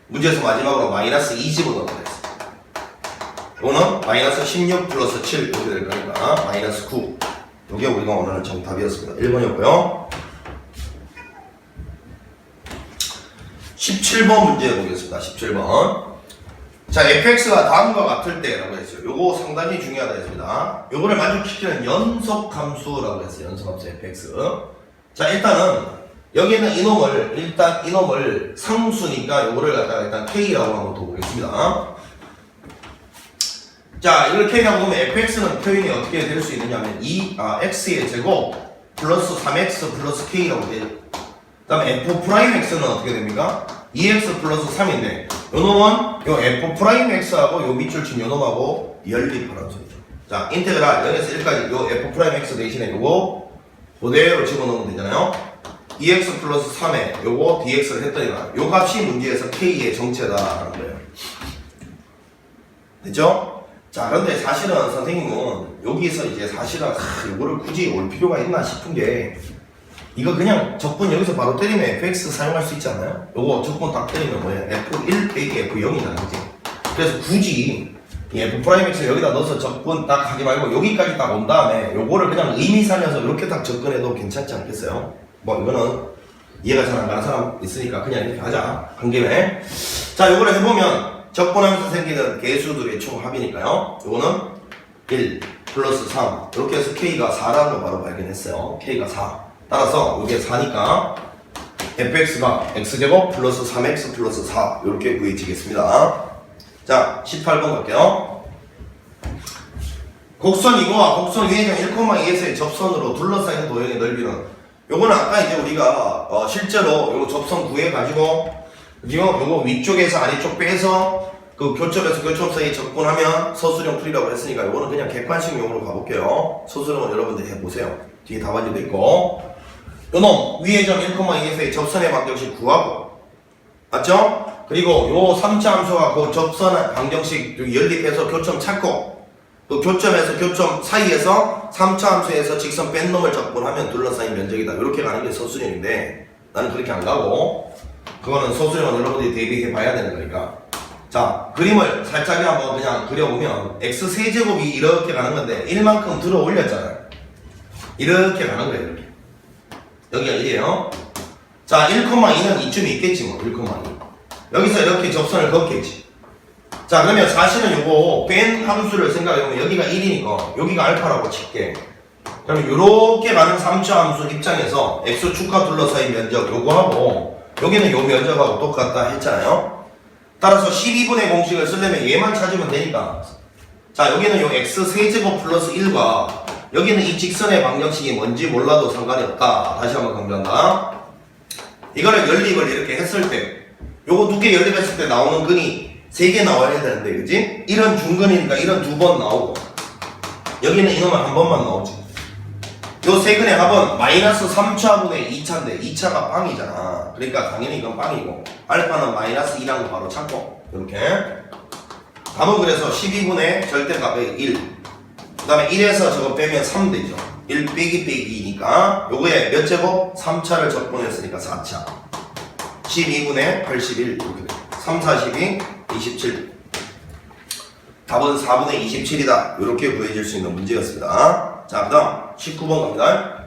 문제에서 마지막으로 -2 집어넣어야 됐어. 이거는 -16 플러스 7 이렇게 될 거니까 -9. 이게 우리가 원하는 정답이었습니다. 1번이었고요. 17번 문제 보겠습니다. 17번. 자, fx가 다음과 같을 때라고 했어요. 요거 상당히 중요하다 했습니다. 요거를 만족시키는 연속함수라고 했어요. 연속함수 fx. 자, 일단은 여기는 이놈을 상수니까 요거를 갖다가 일단 k라고 한번 더 보겠습니다. 자, 이걸 k라고 보면 fx는 표현이 어떻게 될 수 있느냐면 x의 제곱 플러스 3x 플러스 k라고 돼요. 그 다음에 f'x는 어떻게 됩니까? 2x 플러스 3인데 요놈은 요 f'x하고 요 밑줄 친 요놈하고 연립하라는 소리죠. 자, 인테그랄 0에서 1까지 요 f'x 대신에 요거 그대로 집어넣으면 되잖아요. 2x 플러스 3에 요거 dx를 했더니만 요 값이 문제에서 k의 정체다라는 거예요. 됐죠? 자, 그런데 사실은 선생님은 여기서 이제 사실은 요거를 굳이 올 필요가 있나 싶은 게, 이거 그냥 적분 여기서 바로 때리면 fx 사용할 수 있잖아요. 요거 적분 딱 때리면 뭐예요? f1 빼기 f0이잖아, 그치? 그래서 굳이 이 f'x 여기다 넣어서 적분 딱 하지 말고 여기까지 딱 온 다음에 요거를 그냥 의미 살려서 이렇게 딱 접근해도 괜찮지 않겠어요? 뭐 이거는 이해가 잘 안 가는 사람 있으니까 그냥 이렇게 하자, 한 김에. 자, 요거를 해보면 적분하면서 생기는 개수들의 총합이니까요. 요거는 1 플러스 3 이렇게 해서 k가 4라는 거 바로 발견했어요. k가 4. 따라서 이게 4니까 fx가 x제곱 플러스 3x 플러스 4 이렇게 구해지겠습니다. 자, 18번 갈게요. 곡선 이거와 곡선 위의점 1,2에서의 접선으로 둘러싸인 도형의 넓이는, 요거는 아까 이제 우리가 실제로 요거 접선 구해가지고 지금 요거 위쪽에서 아래쪽 빼서 그 교점에서 교점 사이 접근하면 서술형 풀이라고 했으니까 요거는 그냥 객관식 용어로 가볼게요. 서술형은 여러분들 해보세요. 뒤에 답안지도 있고. 요놈 위의 점 1,2에서의 접선의 방정식 구하고, 맞죠? 그리고 요 3차 함수와 그 접선 방정식 연립해서 교점 찾고 그 교점에서 교점 사이에서 3차 함수에서 직선 뺀 놈을 적분하면 둘러싸인 면적이다. 이렇게 가는 게 서술형인데 나는 그렇게 안 가고 그거는 서술형은 여러분들이 대비해 봐야 되는 거니까. 자, 그림을 살짝 한번 그냥 그려보면 x 세제곱이 이렇게 가는 건데 1만큼 들어 올렸잖아요. 이렇게 가는 거예요. 이렇게. 여기가 1이에요. 자, 1,2는 이쯤에 있겠지 뭐. 1,2. 여기서 이렇게 접선을 걷겠지. 자, 그러면 사실은 요거 뺀 함수를 생각해보면 여기가 1이니까 여기가 알파라고 칠게. 그럼 요렇게 가는 3차 함수 입장에서 x축과 둘러싸인 면적 요거하고 여기는 요 면적하고 똑같다 했잖아요. 따라서 12분의 공식을 쓰려면 얘만 찾으면 되니까. 자, 여기는 요 x 세제곱 플러스 1과 여기는 이 직선의 방정식이 뭔지 몰라도 상관이 없다. 다시 한번 강조한다. 이거를 연립을 이렇게 했을 때 요거 두 개 연립했을 때 나오는 근이 3개 나와야 되는데 그지? 이런 중근이니까 이런 2번 나오고 여기는 이놈은 한 번만 나오지. 요 세 근의 합은 마이너스 3차분의 2차인데 2차가 빵이잖아. 그러니까 당연히 이건 빵이고 알파는 마이너스 2라는 거 바로 찾고 이렇게 답은 그래서 12분의 절대값의 1 그 다음에 1에서 저거 빼면 3 되죠. 1 빼기 2니까 요거에 몇 제곱? 3차를 적분했으니까 4차 12분의 81 이렇게 돼. 3, 42, 27 답은 4분의 27이다. 이렇게 구해질 수 있는 문제였습니다. 자, 그 다음 19번 갑니다.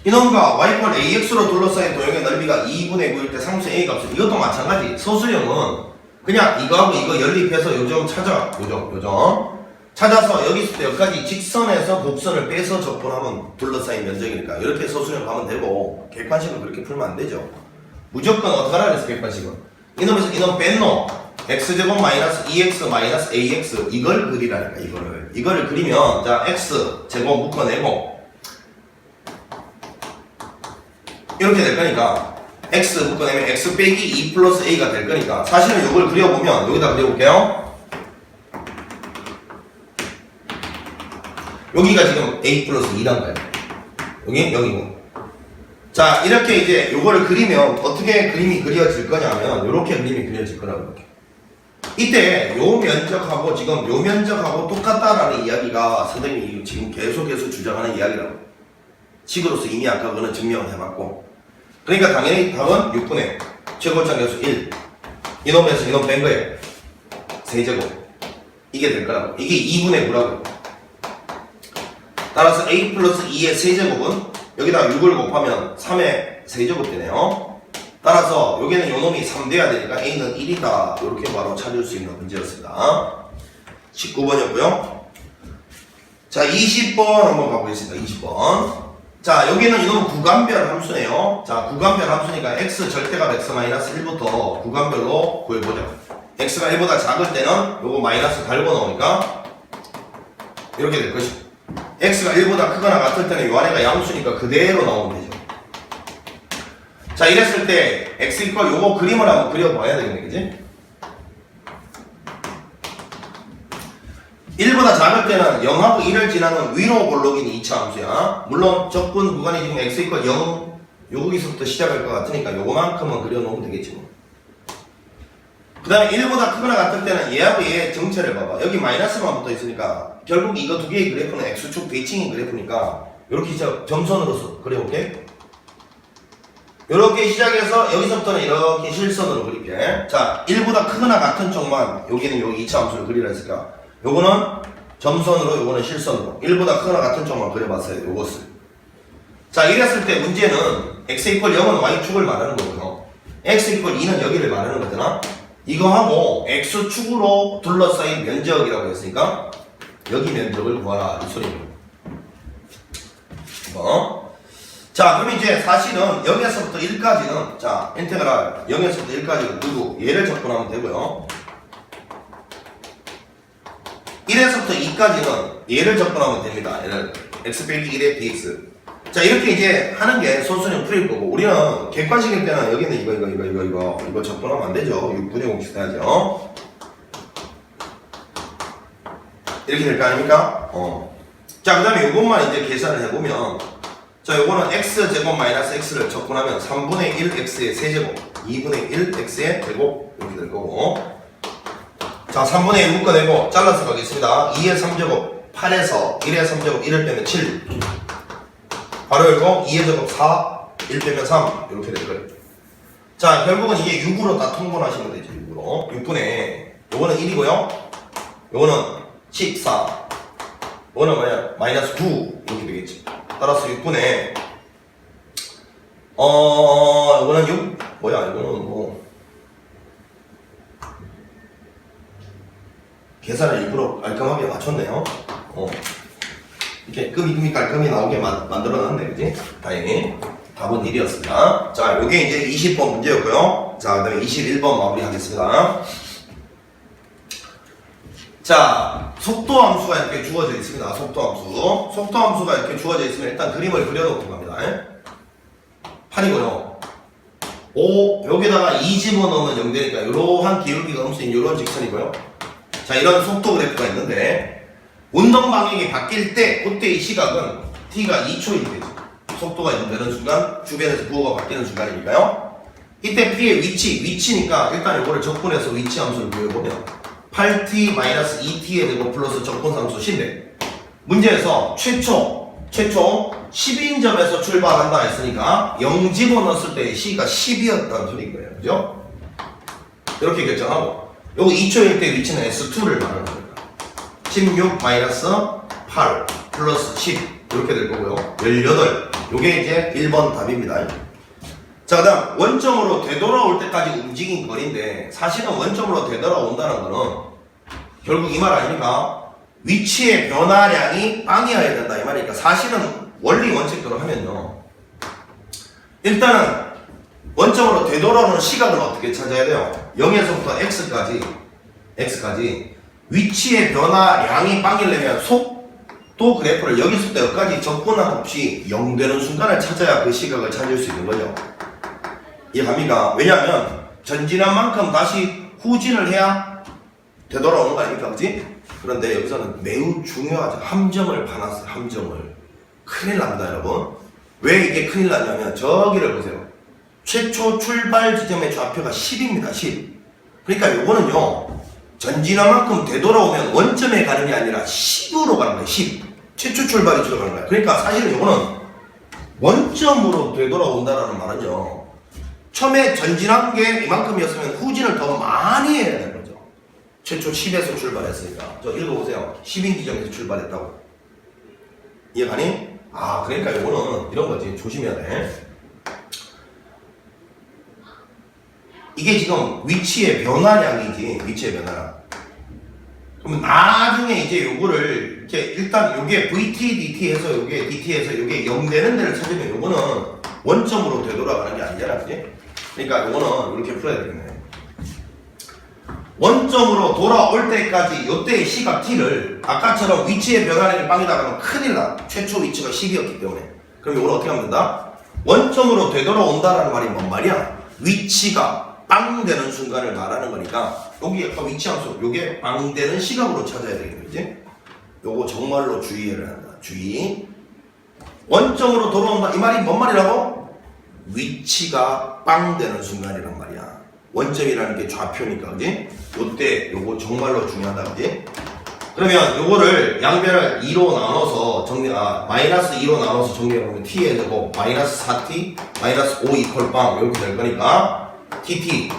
이놈과 y꼴 ax로 둘러싸인 도형의 넓이가 2분의 9일 때 상수 a 값을 이것도 마찬가지. 서술형은 그냥 이거하고 이거 연립해서 요점 찾아. 요점 찾아서 여기 있을 때 여기까지 직선에서 곡선을 빼서 적분하면 둘러싸인 면적이니까 이렇게 서술형 가면 되고 객관식은 그렇게 풀면 안 되죠. 무조건 어떻게 하라 그랬어 객관식은. 이놈에서 이놈 뺀 놈 x제곱 마이너스 2x 마이너스 ax 이걸 그리라니까. 이거를 그리면 자 x제곱 묶어내고 이렇게 될 거니까 x 묶어내면 x 빼기 2 플러스 a가 될 거니까 사실은 이걸 그려보면 여기다 그려볼게요. 여기가 지금 a 플러스 2란 거예요. 여기고. 자, 이렇게 이제 요거를 그리면 어떻게 그림이 그려질 거냐면 요렇게 그림이 그려질 거라고 이렇게. 이때 요 면적하고 지금 요 면적하고 똑같다라는 이야기가 선생님이 지금 계속해서 주장하는 이야기라고. 식으로서 이미 아까 그거는 증명을 해봤고. 그러니까 당연히 답은 6분의 최고점 계수 1. 이놈에서 이놈 뺀 거예요. 세제곱. 이게 될 거라고. 이게 2분의 9라고. 따라서 a 플러스 2의 세제곱은 여기다 6을 곱하면 3의 세제곱 되네요. 따라서 여기는 요놈이 3 돼야 되니까 a는 1이다. 이렇게 바로 찾을 수 있는 문제였습니다. 19번이었고요. 자, 20번 한번 가보겠습니다. 20번. 자, 여기는 이놈 구간별 함수네요. 자, 구간별 함수니까 x 절대값 x-1부터 구간별로 구해보자. x가 1보다 작을 때는 요거 마이너스 달고 나오니까 이렇게 될 것이고 x가 1보다 크거나 같을 때는 요 안에가 양수니까 그대로 나오면 되죠. 자, 이랬을 때 x 이퀄 요거 그림을 한번 그려봐야 되겠네, 그지? 1보다 작을 때는 0하고 1을 지나는 위로 볼록인 2차 함수야. 물론 적분 구간이 지금 x 이퀄 0 여기서부터 시작할 것 같으니까 요거만큼은 그려놓으면 되겠지 뭐. 그 다음에 1보다 크거나 같을 때는 얘하고 얘의 정체를 봐봐. 여기 마이너스만 붙어 있으니까 결국 이거 두 개의 그래프는 x축 대칭인 그래프니까 이렇게 점선으로서 그려볼게. 이렇게 시작해서 여기서부터는 이렇게 실선으로 그릴게. 자, 1보다 크거나 같은 쪽만 여기는 여기 2차 함수를 그리라 했으니까 요거는 점선으로 요거는 실선으로 1보다 크거나 같은 쪽만 그려봤어요. 요것을. 자, 이랬을 때 문제는 x 이퀄 0은 y축을 말하는 거고요. x 이퀄 2는 여기를 말하는 거잖아. 이거하고 x축으로 둘러싸인 면적이라고 했으니까 여기 면적을 구하라 이 소리입니다. 자, 그럼 이제 사실은 0에서부터 1까지는 자 인테그랄 0에서부터 1까지는 누구 얘를 접근하면 되고요. 1에서부터 2까지는 얘를 접근하면 됩니다. 얘를 x 빼기 1의 dx. 자, 이렇게 이제 하는 게 소수는 풀일 거고 우리는 객관식일 때는 여기는 이거 접근하면 안 되죠. 6분의 공식 써야죠. 이렇게 될 거 아닙니까? 자, 그 다음에 이것만 이제 계산을 해보면 자, 요거는 x제곱 마이너스 x를 적분하면 3분의 1x의 세제곱, 2분의 1x의 제곱 이렇게 될 거고. 자, 3분의 1 묶어내고 잘라서 가겠습니다. 2의 3제곱, 8에서 1의 3제곱, 1을 빼면 7. 바로 열고 2의 제곱 4, 1 빼면 3 이렇게 될 거예요. 자, 결국은 이게 6으로 다 통분하시면 되죠. 6으로. 6분의 요거는 1이고요. 요거는 14. 요거는 뭐냐? 마이너스 9 이렇게 되겠죠. 따라서 6분의 요거는 6 뭐야? 이거는 뭐 계산을 일부러 깔끔하게 맞췄네요. 이렇게 끔이 깔끔히 나오게 만들어놨네, 그지? 다행히 답은 1이었습니다. 자, 요게 이제 20번 문제였고요. 자, 그 다음에 21번 마무리하겠습니다. 자, 속도 함수가 이렇게 주어져 있습니다. 속도 함수. 속도 함수가 이렇게 주어져 있으면 일단 그림을 그려놓고 갑니다. 8이고요. 5, 여기다가 2 집어넣으면 0 되니까 이러한 기울기가 음수인 이런 직선이고요. 자, 이런 속도 그래프가 있는데 운동 방향이 바뀔 때 그때의 시각은 t가 2초일 때죠. 속도가 이동되는 순간 주변에서 부호가 바뀌는 순간이니까요. 이때 p의 위치니까 일단 이거를 적분해서 위치 함수를 구해보면 8t-2t의 제곱 플러스 적분함수 신데 문제에서 최초 10인점에서 출발한다 했으니까 0 집어넣었을 때 c가 10이었다는 소리인 거예요. 그죠? 이렇게 결정하고 요거 2초일 때 위치는 S2를 말하는 겁니다. 16-8 플러스 10 이렇게 될 거고요. 18 요게 이제 1번 답입니다. 자, 그 다음 원점으로 되돌아올 때까지 움직인 거리인데 사실은 원점으로 되돌아온다는 거는 결국 이 말 아닙니까? 위치의 변화량이 빵이어야 된다 이 말이니까 사실은 원리 원칙대로 하면요. 일단은 원점으로 되돌아오는 시각은 어떻게 찾아야 돼요? 0에서부터 x까지 위치의 변화량이 빵이려면 속도 그래프를 여기서부터 여기까지 적분함 없이 0 되는 순간을 찾아야 그 시각을 찾을 수 있는 거죠. 이해갑니까? 왜냐하면 전진한 만큼 다시 후진을 해야 되돌아오는 거 아닙니까? 그치? 그런데 여기서는 매우 중요하죠. 함정을 파놨어요. 함정을. 큰일 납니다, 여러분. 왜 이게 큰일 나냐면 저기를 보세요. 최초 출발 지점의 좌표가 10입니다. 10. 그러니까 요거는요. 전진한 만큼 되돌아오면 원점에 가는 게 아니라 10으로 가는 거예요. 10. 최초 출발 위치로 가는 거예요. 그러니까 사실은 요거는 원점으로 되돌아온다라는 말은요. 처음에 전진한 게 이만큼이었으면 후진을 더 많이 해야 되는 거죠. 최초 10에서 출발했으니까. 저 읽어보세요. 10인 지점에서 출발했다고. 이해가니? 아, 그러니까 이거는 이런 거지. 조심해야 돼. 이게 지금 위치의 변화량이지. 위치의 변화량. 그러면 나중에 이제 요거를 이렇게 일단 요게 VT, DT 해서 요게 DT 해서 요게 0 되는 데를 찾으면 요거는 원점으로 되돌아가는 게 아니잖아. 그지? 그러니까 요거는 이렇게 풀어야 되겠네. 원점으로 돌아올 때까지 요때의 시각 t를 아까처럼 위치의 변화량이 빵이다 그러면 큰일 나. 최초 위치가 10이었기 때문에. 그럼 요걸 어떻게 하면 된다? 원점으로 되돌아온다라는 말이 뭔 말이야? 위치가 빵 되는 순간을 말하는 거니까 여기 아까 위치 함수 요게 빵 되는 시각으로 찾아야 되겠지? 요거 정말로 주의해야 한다. 주의. 원점으로 돌아온다. 이 말이 뭔 말이라고? 위치가 빵 되는 순간이란 말이야. 원점이라는 게 좌표니까, 그지? 요때 요거 정말로 중요하다, 그지? 그러면 요거를 양변을 2로 나눠서 마이너스 2로 나눠서 정리해보면 t에 되고 마이너스 4t 마이너스 5 이퀄 빵 이렇게 될 거니까 tt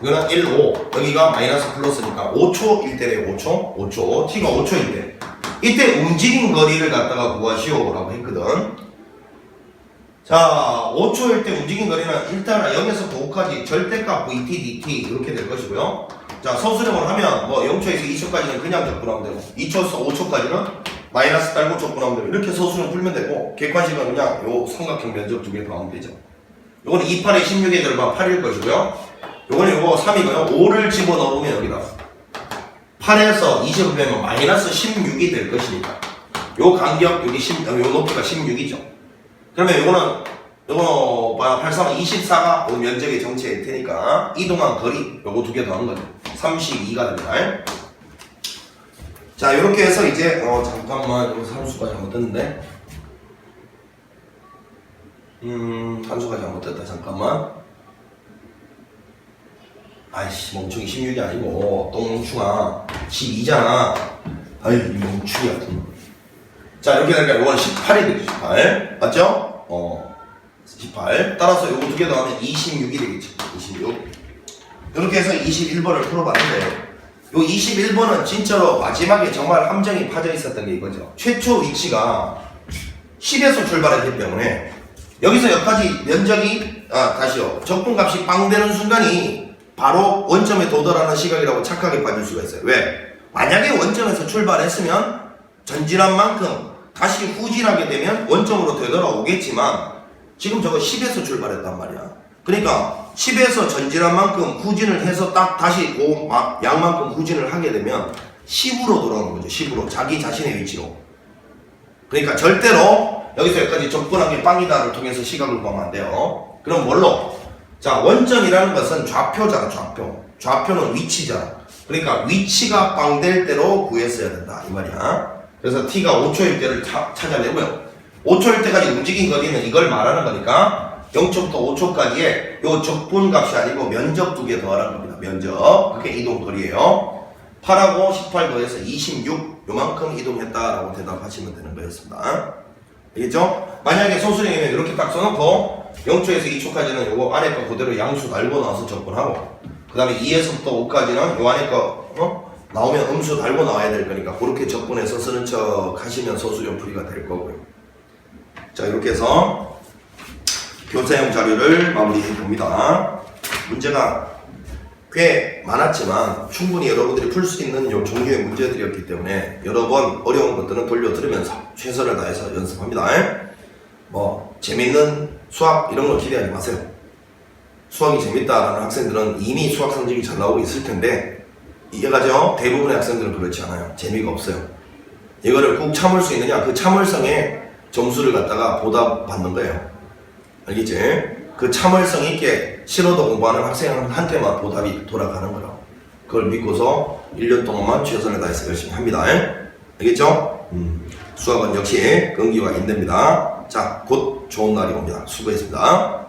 이거는 1, 5 여기가 마이너스 플러스니까 5초일 때래요. 5초 t가 5초일 때 이때 움직인 거리를 갖다가 구하시오 라고 했거든. 자, 5초일 때 움직인 거리는 일단은 0에서 5까지 절대값 vt, dt 이렇게 될 것이고요. 자, 서술형을 하면 뭐 0초에서 2초까지는 그냥 적분하면 되고 2초에서 5초까지는 마이너스 딸고 적분하면 되고 이렇게 서술형 풀면 되고 객관식은 그냥 요 삼각형 면적 두 개 더하면 되죠. 요거는 28에 16의 절반 8일 것이고요. 요거는 요거 3이고요. 5를 집어넣으면 여기다 8에서 20을 빼면 마이너스 16이 될 것이니까 요 간격 여기 요 높이가 16이죠. 그러면 요거는 83, 24가 요 면적의 정체일 테니까 이동한 거리 요거 두 개 더한 거죠. 32가 됩니다. 자, 요렇게 해서 이제 잠깐만 요 산수까지 한번 떴는데 한수가 잘못됐다. 잠깐만. 아이씨, 멍충이 16이 아니고, 똥멍충아. 12잖아. 아이, 멍충이야. 자, 이렇게 되니까 이건 18이 되겠죠. 18. 맞죠? 18. 따라서 요거 두 개 더하면 26이 되겠죠. 26. 이렇게 해서 21번을 풀어봤는데, 요 21번은 진짜로 마지막에 정말 함정이 파져 있었던 게 이거죠. 최초 위치가 10에서 출발했기 때문에, 여기서 여기까지 면적이, 다시요. 적분값이 빵 되는 순간이 바로 원점에 도달하는 시각이라고 착하게 봐줄 수가 있어요. 왜? 만약에 원점에서 출발했으면 전진한 만큼 다시 후진하게 되면 원점으로 되돌아오겠지만 지금 저거 10에서 출발했단 말이야. 그러니까 10에서 전진한 만큼 후진을 해서 딱 다시 그 양만큼 후진을 하게 되면 10으로 돌아오는 거죠. 10으로. 자기 자신의 위치로. 그러니까 절대로 여기서 여기까지 적분하게 빵이다를 통해서 시각을 보면 안 돼요. 그럼 뭘로? 자, 원점이라는 것은 좌표잖아. 좌표. 좌표는 위치잖아. 그러니까 위치가 빵 될 대로 구했어야 된다 이 말이야. 그래서 t가 5초일 때를 찾아내고요. 5초일 때까지 움직인 거리는 이걸 말하는 거니까 0초부터 5초까지의 요 적분값이 아니고 면적 두 개 더하라는 겁니다. 면적. 그게 이동거리예요. 8하고 18 더해서 26 요만큼 이동했다라고 대답하시면 되는 거였습니다. 알겠죠? 만약에 소수령이면 이렇게 딱 써놓고 0초에서 2초까지는 요거 안에 거 그대로 양수 달고 나와서 적분하고 그 다음에 2에서부터 5까지는 요 안에 거 나오면 음수 달고 나와야 될 거니까 그렇게 적분해서 쓰는 척 하시면 소수령 풀이가 될 거고요. 자, 이렇게 해서 교사형 자료를 마무리해 봅니다. 문제가 꽤 많았지만 충분히 여러분들이 풀 수 있는 요 종류의 문제들이었기 때문에 여러 번 어려운 것들은 돌려 들으면서 최선을 다해서 연습합니다. 뭐 재밌는 수학 이런 걸 기대하지 마세요. 수학이 재밌다라는 학생들은 이미 수학 성적이 잘 나오고 있을 텐데 이해가죠? 대부분의 학생들은 그렇지 않아요. 재미가 없어요. 이거를 꼭 참을 수 있느냐, 그 참을성에 점수를 갖다가 보답받는 거예요. 알겠지? 그 참을성 있게 실어도 공부하는 학생한테만 보답이 돌아가는 거라고. 그걸 믿고서 1년 동안만 최선을 다해서 열심히 합니다. 알겠죠? 수학은 역시 끈기와 인대입니다. 자, 곧 좋은 날이 옵니다. 수고했습니다.